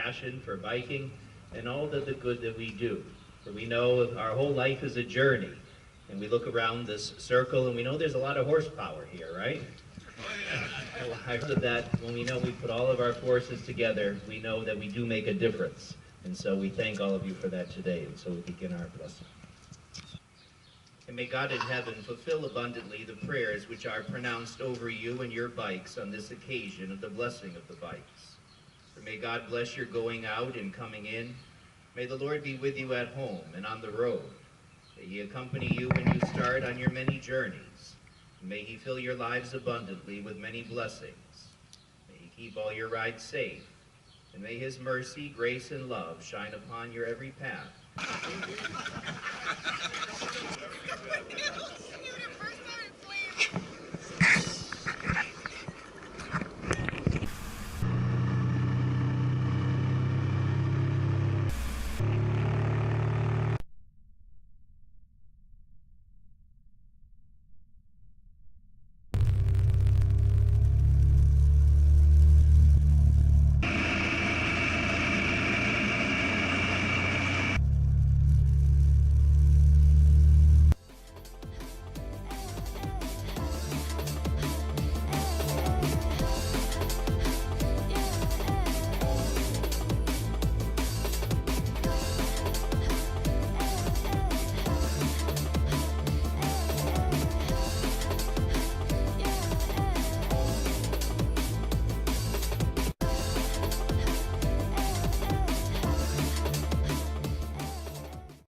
passion for biking and all the good that we do. For we know our whole life is a journey, and we look around this circle and we know there's a lot of horsepower here, right? I heard that when we know we put all of our forces together, we know that we do make a difference. And so we thank all of you for that today, and so we begin our blessing. And may God in heaven fulfill abundantly the prayers which are pronounced over you and your bikes on this occasion of the blessing of the bikes. For may God bless your going out and coming in. May the Lord be with you at home and on the road. May he accompany you when you start on your many journeys. And may he fill your lives abundantly with many blessings. May he keep all your rides safe. And may his mercy, grace, and love shine upon your every path.